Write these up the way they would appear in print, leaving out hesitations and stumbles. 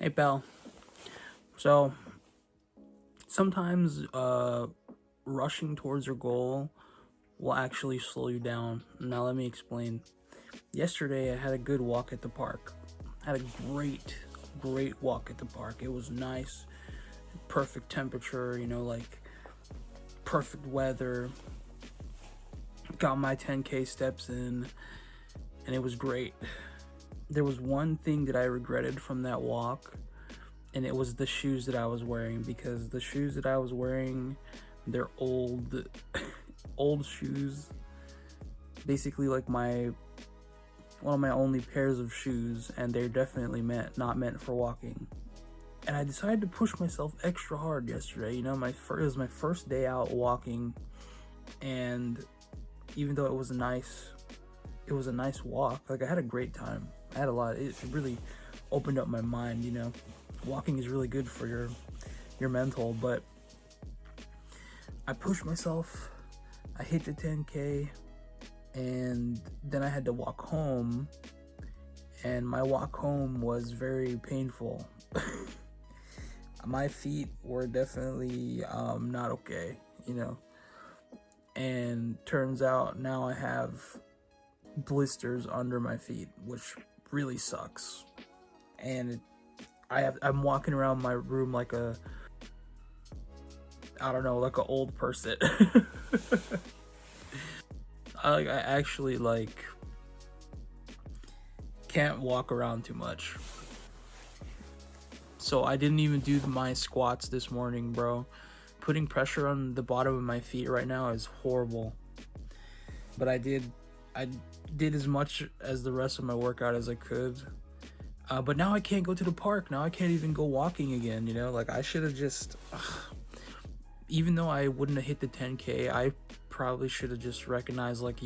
Hey, pal. So sometimes rushing towards your goal will actually slow you down. Now, let me explain. Yesterday, I had a good walk at the park. I had a great walk at the park. It was nice, perfect temperature, like perfect weather. Got my 10K steps in, and it was great. There was one thing that I regretted from that walk, and it was the shoes that I was wearing, because the shoes that I was wearing, they're old old shoes, basically like one of my only pairs of shoes, and they're definitely not meant for walking. And I decided to push myself extra hard yesterday. It was my first day out walking, and even though it was a nice walk, like I had a great time. I had a lot. It really opened up my mind. Walking is really good for your mental, but I pushed myself. I hit the 10K, and then I had to walk home, and my walk home was very painful. My feet were definitely not okay, and turns out now I have blisters under my feet, which really sucks. And I'm walking around my room like a old person. I actually can't walk around too much. So I didn't even do my squats this morning, bro. Putting pressure on the bottom of my feet right now is horrible. But I did as much as the rest of my workout as I could. But now I can't go to the park. Now I can't even go walking again, Like, I should have just... even though I wouldn't have hit the 10K, I probably should have just recognized, like,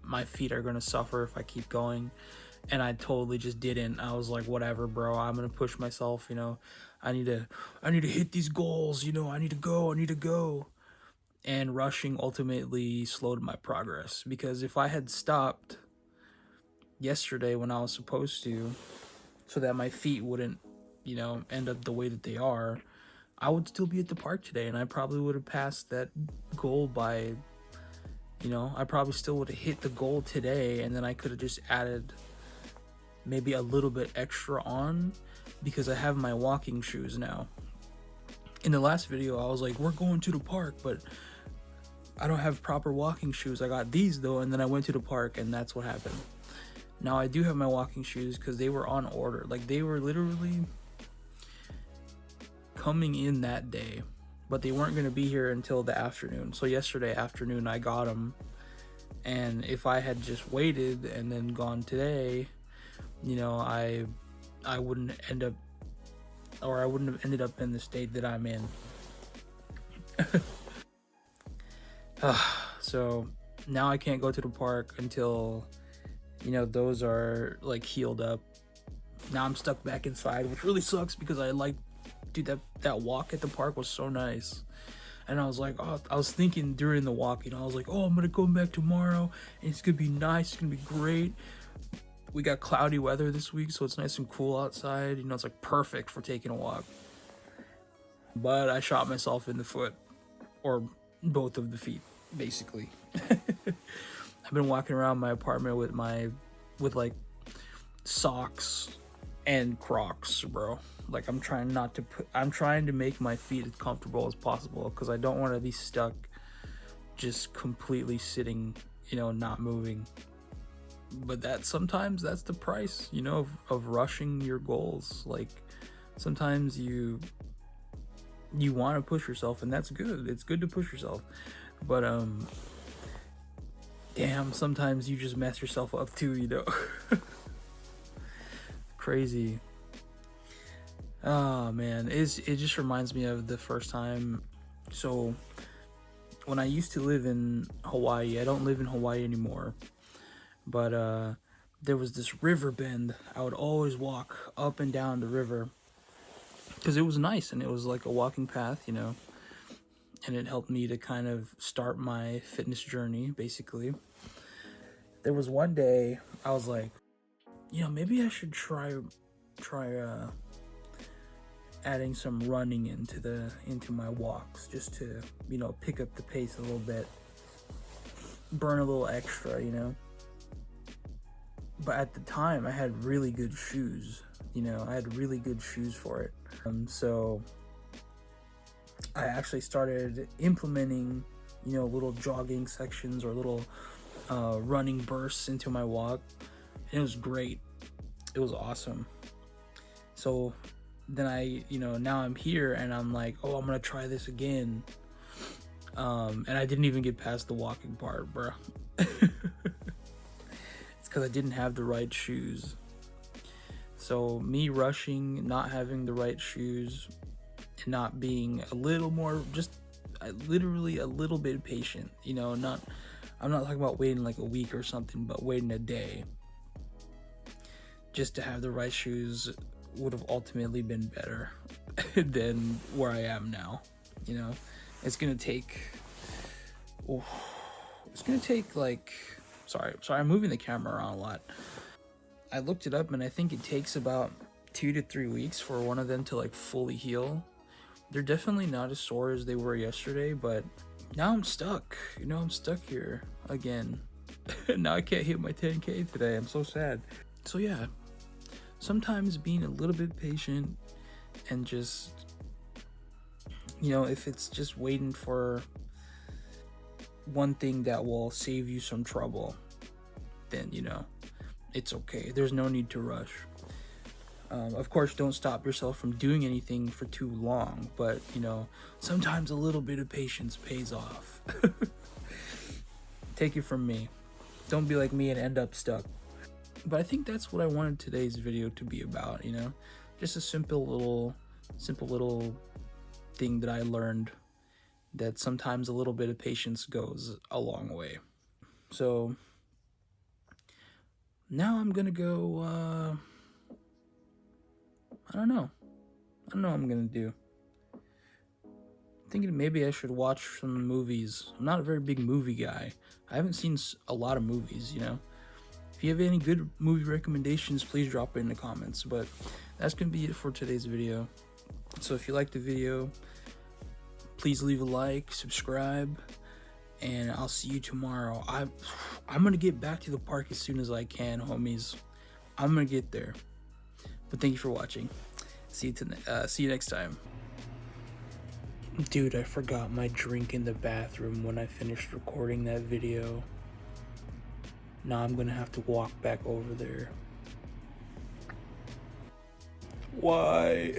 my feet are going to suffer if I keep going. And I totally just didn't. I was like, whatever, bro. I'm going to push myself, I need to hit these goals, I need to go. And rushing ultimately slowed my progress, because if I had stopped yesterday when I was supposed to, so that my feet wouldn't, end up the way that they are, I would still be at the park today, and I probably would have passed that goal by, I probably still would have hit the goal today, and then I could have just added maybe a little bit extra on, because I have my walking shoes now. In the last video, I was like, we're going to the park, but I don't have proper walking shoes. I got these though, and then I went to the park, and that's what happened. Now I do have my walking shoes because they were on order. Like, they were literally coming in that day, but they weren't going to be here until the afternoon. So yesterday afternoon I got them, and if I had just waited and then gone today, I wouldn't end up, or I wouldn't have ended up in the state that I'm in. So now I can't go to the park until those are like healed up. Now I'm stuck back inside, which really sucks, because dude, that walk at the park was so nice. And I was like, I was thinking during the walk, I was like, I'm gonna go back tomorrow, and it's gonna be nice, it's gonna be great. We got cloudy weather this week, so it's nice and cool outside. It's like perfect for taking a walk. But I shot myself in the foot, or both of the feet, basically. I've been walking around my apartment with like socks and Crocs, bro. Like, I'm trying to make my feet as comfortable as possible, because I don't want to be stuck just completely sitting, not moving. But sometimes that's the price, of rushing your goals. Like, sometimes you want to push yourself, and that's good. It's good to push yourself. But damn, sometimes you just mess yourself up too, Crazy. Oh man, it just reminds me of the first time. So when I used to live in Hawaii, I don't live in Hawaii anymore, but there was this river bend. I would always walk up and down the river because it was nice, and it was like a walking path, and it helped me to kind of start my fitness journey, basically. There was one day I was like, maybe I should try adding some running into my walks, just to, you know, pick up the pace a little bit, burn a little extra, you know. But at the time, I had really good shoes, you know, I had really good shoes for it. So I actually started implementing, you know, little jogging sections or little running bursts into my walk, and it was great. It was awesome. So then I, you know, now I'm here and I'm like, oh, I'm gonna try this again. And I didn't even get past the walking part, bro. It's because I didn't have the right shoes. So me rushing, not having the right shoes, and not being a little more, just literally a little bit patient, you know, I'm not talking about waiting like a week or something, but waiting a day just to have the right shoes would have ultimately been better than where I am now. You know, it's gonna take like, sorry, I'm moving the camera around a lot. I looked it up and I think it takes about 2 to 3 weeks for one of them to like fully heal. They're definitely not as sore as they were yesterday, but now I'm stuck. You know, I'm stuck here again. Now I can't hit my 10K today. I'm so sad. So yeah, sometimes being a little bit patient and just, you know, if it's just waiting for one thing that will save you some trouble, then, you know, it's okay. There's no need to rush. Of course, don't stop yourself from doing anything for too long, but, you know, sometimes a little bit of patience pays off. Take it from me. Don't be like me and end up stuck. But I think that's what I wanted today's video to be about, you know? Just a simple little thing that I learned, that sometimes a little bit of patience goes a long way. So now I'm gonna go, I don't know what I'm gonna do. Thinking maybe I should watch some movies. I'm not a very big movie guy. I haven't seen a lot of movies, you know. If you have any good movie recommendations, please drop it in the comments. But that's gonna be it for today's video. So if you liked the video, please leave a like, subscribe, and I'll see you tomorrow. I'm gonna get back to the park as soon as I can, homies. I'm gonna get there. But thank you for watching. See you next time. Dude, I forgot my drink in the bathroom when I finished recording that video. Now I'm gonna have to walk back over there. Why?